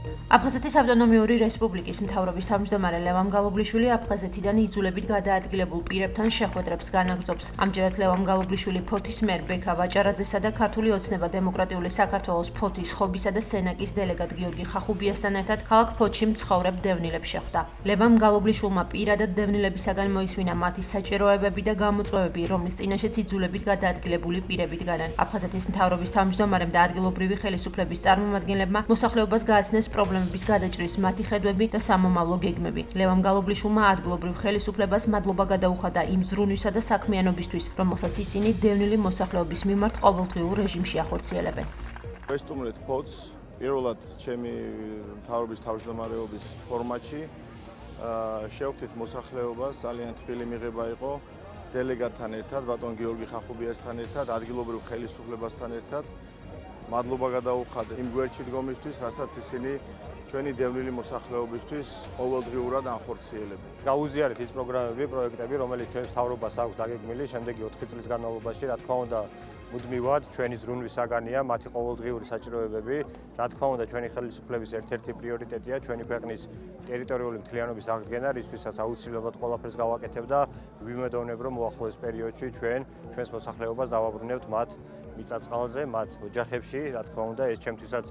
აფხაზეთის ავტონომიური რესპუბლიკის მთავრობის თავმჯდომარე ლევან გალობლიშვილი აფხაზეთიდან იძულებით გადაადგილებულ პირებთან შეხვედრებს განაგრძობს. ამჯერად ლევან გალობლიშვილი ფოთის მერ ბექა ვაჭარაძესა და ქართული ოცნება დემოკრატიული საქართველოს ფოთის ხობისა და სენაკის დელეგატ გიორგი ხახუბიასთან ერთად ქალაქ ფოთში მცხოვრებ დევნილებს შეხვდა. ლევან გალობლიშვილმა პირადად დევნილებისაგან მოისმინა მათი საჭიროებები და გამოწვევები, რომლის წინაშეც იძულებით გადაადგილებული პირები დგანან. აფხაზეთის მთავრობის თავმჯდომარემ და ადგილობრივი ხელისუფლების წარმომადგენლებმა მოსახლეობას გააცნეს პრობლემების გადაჭრის მათი ხედვები და სამომავლო გეგმები. ლევან გალობლიშვილმა ადგილობრივ ხელისუფლებას მადლობა გადაუხადა იმ ზრუნვისა და საქმიანობისთვის, რომელსაც ისინი დევნილი მოსახლეობის მიმართ ყოველდღიურ რეჟიმში ახორციელებენ. ვესტუმრეთ ფოთს პირველად ჩემი მთავრობის თავმჯდომარეობის ფორმატში შევხვდით მოსახლეობას, ძალიან თბილი მიღება იყო დელეგატთან ერთად, ბატონ გიორგი ხახუბიასთან ერთად, ადგილობრივ ხელისუფლებასთან ერთად. მადლობა გადაუხადეთ იმ გვერდში დგომისთვის, რასაც ისინი ჩვენი დევნილი მოსახლეობისთვის ყოველდღიურად ანხორციელებენ. გაუზიარეთ ის პროგრამები, პროექტები, რომელიც ჩვენს მთავრობას აქვს დაგეგმილი შემდეგი 4 წლის განმავლობაში, რა თქმა უნდა, მუდმივად ჩვენი ზრუნვის საგანია მათი ყოველდღიური საჭიროებები. რა თქმა უნდა, ჩვენი ხელისუფლების ერთ-ერთი პრიორიტეტია ჩვენი ქვეყნის ტერიტორიული მთლიანობის აღდგენა, რისთვისაც აუცილებლად ყველაფერს გავაკეთებ და ვიმედოვნებ, რომ მოახლოეს პერიოდში ჩვენს მოსახლეობას დავაბრუნებთ მათ მიწა-წყალზე, მათ ოჯახებში, რა თქმა უნდა, ეს ჩემთვისაც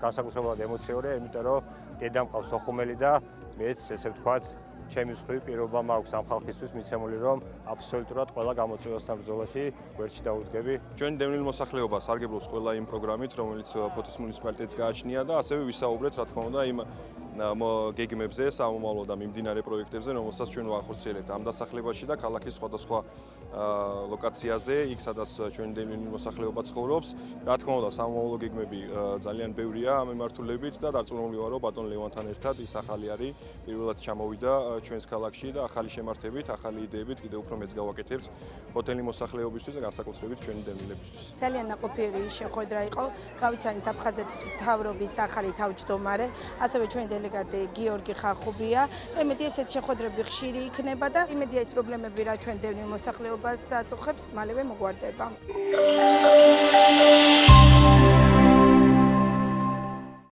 განსაკუთრებულად ემოციურია, იმიტომ რომ დედა მყავს ოხუმელი და მეც ესე ვთქვათ, ჩემი მხრივ პირობა მაქვს ამ ხალხისთვის მიცემული, რომ აბსოლუტურად ყველა გამოწვევასთან ბრძოლაში გვერდში დავუდგები. ჩვენი დევნილი მოსახლეობა სარგებლობს ყველა იმ პროგრამით, რომელიც ფოთის მუნიციპალიტეტს გააჩნია და ასევე ვისაუბრეთ, რა თქმა უნდა, იმ გეგმებზე, სამომავლო და მიმდინარე პროექტებზე, რომელსაც ჩვენ ვახორციელებთ ამ დასახლებაში და ქალაქის სხვადასხვა ლოკაციაზე, იქ სადაც ჩვენი დევნილი მოსახლეობა ცხოვრობს. რა თქმა უნდა, სამომავლო გეგმები ძალიან ბევრია ამ მიმართულებით და დარწმუნებული ვარ, რომ ბატონ ლევანთან ერთად ის ახალი არის, პირველად ჩამოვიდა ჩვენს ქალაქში და ახალი შემართებით, ახალი იდეებით კიდევ უფრო მეც გავაკეთებთ ფოთელი მოსახლეობისთვის და განსაკუთრებით ჩვენი დევნილებისთვის. ძალიან ნაყოფიერი შეხვედრა იყო. გავიცანით აფხაზეთის მთავრობის ახალი თავმჯდომარე, ასევე ჩვენი დელეგატი გიორგი ხახუბია. იმედია ესეთ შეხვედრები ხშირი იქნება და იმედია ეს პრობლემები, რა ჩვენ დევნილ მოსახლეობას აწუხებს, მალევე მოგვარდება.